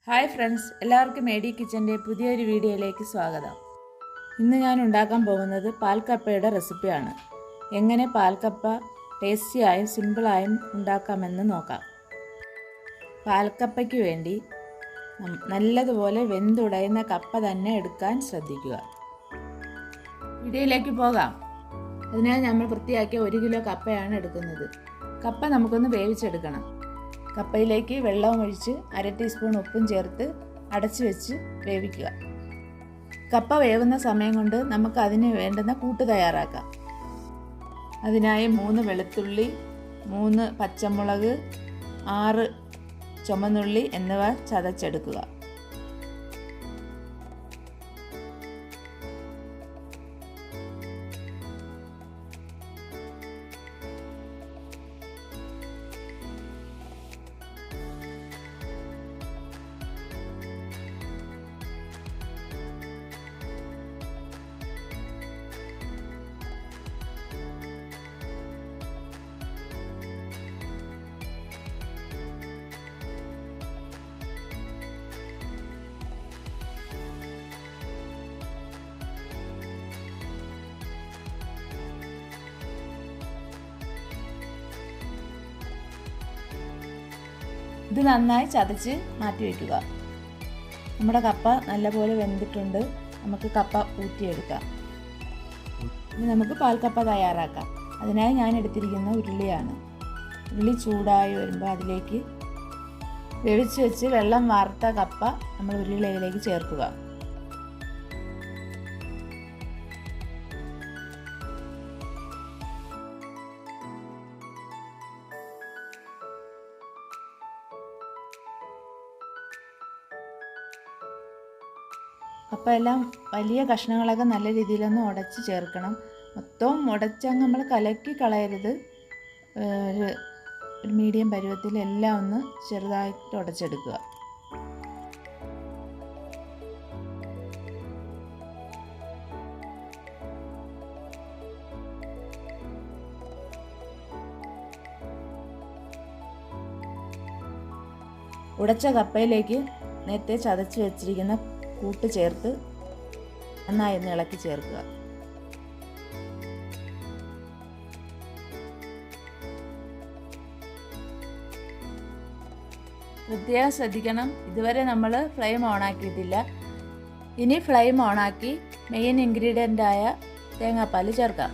Hi friends, എല്ലാവർക്കും മേഡി കിച്ചൻ്റെ പുതിയൊരു വീഡിയോയിലേക്ക് സ്വാഗതം. ഇന്ന് ഞാൻ ഉണ്ടാക്കാൻ പോകുന്നത് പാൽക്കപ്പയുടെ റെസിപ്പിയാണ്. എങ്ങനെ പാൽക്കപ്പ ടേസ്റ്റിയായും സിമ്പിളായും ഉണ്ടാക്കാമെന്ന് നോക്കാം. പാൽക്കപ്പയ്ക്ക് വേണ്ടി നല്ലതുപോലെ വെന്തുടയുന്ന കപ്പ തന്നെ എടുക്കാൻ ശ്രദ്ധിക്കുക. വീഡിയോയിലേക്ക് പോകാം. അതിനായി നമ്മൾ വൃത്തിയാക്കിയ 1 കിലോ കപ്പയാണ് എടുക്കുന്നത്. കപ്പ നമുക്കൊന്ന് വേവിച്ചെടുക്കണം. കപ്പയിലേക്ക് വെള്ളവും ഒഴിച്ച് 1/2 ടീസ്പൂൺ ഉപ്പും ചേർത്ത് അടച്ചു വെച്ച് വേവിക്കുക. കപ്പ വേവുന്ന സമയം കൊണ്ട് നമുക്ക് അതിന് വേണ്ടുന്ന കൂട്ട് തയ്യാറാക്കാം. അതിനായി 3 വെളുത്തുള്ളി, 3 പച്ചമുളക്, 6 ചുമന്നുള്ളി എന്നിവ ചതച്ചെടുക്കുക. ഇത് നന്നായി ചതച്ച് മാറ്റി വയ്ക്കുക. നമ്മുടെ കപ്പ നല്ലപോലെ വെന്തിട്ടുണ്ട്. നമുക്ക് കപ്പ ഊറ്റിയെടുക്കാം. ഇനി നമുക്ക് പാൽക്കപ്പ തയ്യാറാക്കാം. അതിനായി ഞാൻ എടുത്തിരിക്കുന്ന ഉരുളിയാണ്. ഉരുളി ചൂടായി വരുമ്പോൾ അതിലേക്ക് വേവിച്ച് വെച്ച് വെള്ളം വാർത്ത കപ്പ നമ്മൾ ഉരുളിയിലേക്ക് ചേർക്കുക. കപ്പ എല്ലാം വലിയ കഷ്ണങ്ങളൊക്കെ നല്ല രീതിയിലൊന്ന് ഉടച്ച് ചേർക്കണം. മൊത്തം ഉടച്ചങ്ങ് നമ്മൾ കലക്കി കളയരുത്. ഒരു മീഡിയം പരുവത്തിൽ എല്ലാം ഒന്ന് ചെറുതായിട്ട് ഉടച്ചെടുക്കുക. ഉടച്ച കപ്പയിലേക്ക് നേരത്തെ ചതച്ച് വെച്ചിരിക്കുന്ന കൂട്ട് ചേർത്ത് നന്നായി ഒന്ന് ഇളക്കി ചേർക്കുക. പ്രത്യേകം ശ്രദ്ധിക്കണം, ഇതുവരെ നമ്മൾ ഫ്ലെയിം ഓണാക്കിയിട്ടില്ല. ഇനി ഫ്ലെയിം ഓണാക്കി മെയിൻ ഇൻഗ്രീഡിയൻ്റായ തേങ്ങാപ്പാൽ ചേർക്കാം.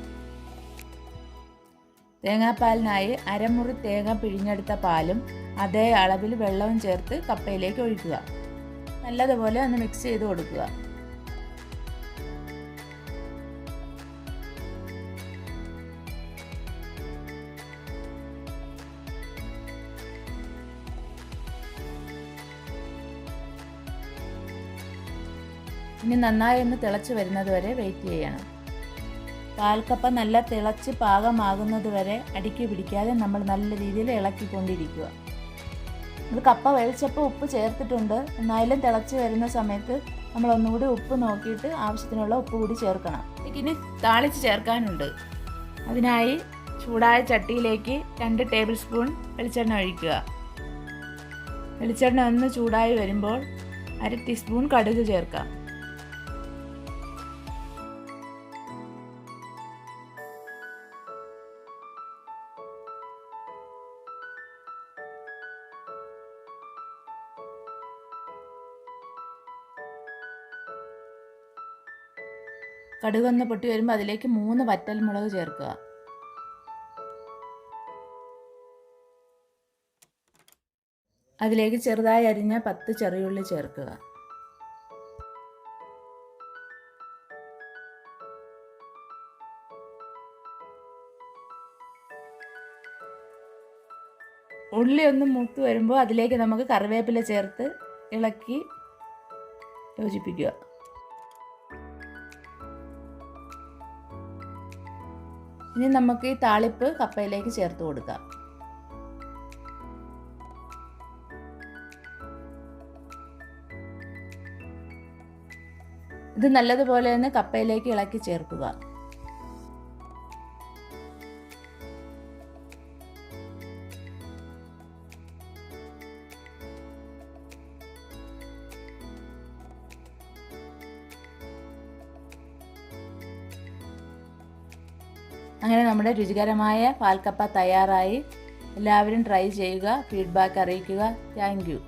തേങ്ങാപ്പാലിനായി അരമുറി തേങ്ങ പിഴിഞ്ഞെടുത്ത പാലും അതേ അളവിൽ വെള്ളവും ചേർത്ത് കപ്പയിലേക്ക് ഒഴിക്കുക. നല്ലതുപോലെ ഒന്ന് മിക്സ് ചെയ്ത് കൊടുക്കുക. ഇനി നന്നായി ഒന്ന് തിളച്ച് വരുന്നത് വരെ വെയിറ്റ് ചെയ്യണം. പാൽക്കപ്പ നല്ല തിളച്ച് പാകമാകുന്നത് വരെ അടിക്ക് പിടിക്കാതെ നമ്മൾ നല്ല രീതിയിൽ ഇളക്കിക്കൊണ്ടിരിക്കുക. നമ്മൾ കപ്പ വേവിച്ചപ്പോൾ ഉപ്പ് ചേർത്തിട്ടുണ്ട്. എന്നാലും തിളച്ച് വരുന്ന സമയത്ത് നമ്മൾ ഒന്നുകൂടി ഉപ്പ് നോക്കിയിട്ട് ആവശ്യത്തിനുള്ള ഉപ്പ് കൂടി ചേർക്കണം. ഇനി താളിച്ച് ചേർക്കാനുണ്ട്. അതിനായി ചൂടായ ചട്ടിയിലേക്ക് 2 ടേബിൾ സ്പൂൺ വെളിച്ചെണ്ണ ഒഴിക്കുക. വെളിച്ചെണ്ണ ഒന്ന് ചൂടായി വരുമ്പോൾ 1/2 ടീസ്പൂൺ കടുക് ചേർക്കാം. കടുകൊന്ന് പൊട്ടി വരുമ്പോൾ അതിലേക്ക് 3 വറ്റൽമുളക് ചേർക്കുക. അതിലേക്ക് ചെറുതായി അരിഞ്ഞ 10 ചെറിയുള്ളി ചേർക്കുക. ഉള്ളി ഒന്ന് മൂത്ത് വരുമ്പോൾ അതിലേക്ക് നമുക്ക് കറിവേപ്പില ചേർത്ത് ഇളക്കി യോജിപ്പിക്കുക. ഇനി നമുക്ക് ഈ താളിപ്പ് കപ്പയിലേക്ക് ചേർത്ത് കൊടുക്കാം. ഇത് നല്ലതുപോലെ ഒന്ന് കപ്പയിലേക്ക് ഇളക്കി ചേർക്കുക. അങ്ങനെ നമ്മുടെ രുചികരമായ പാൽക്കപ്പ തയ്യാറായി. എല്ലാവരും ട്രൈ ചെയ്യുക, ഫീഡ്ബാക്ക് അറിയിക്കുക. Thank you.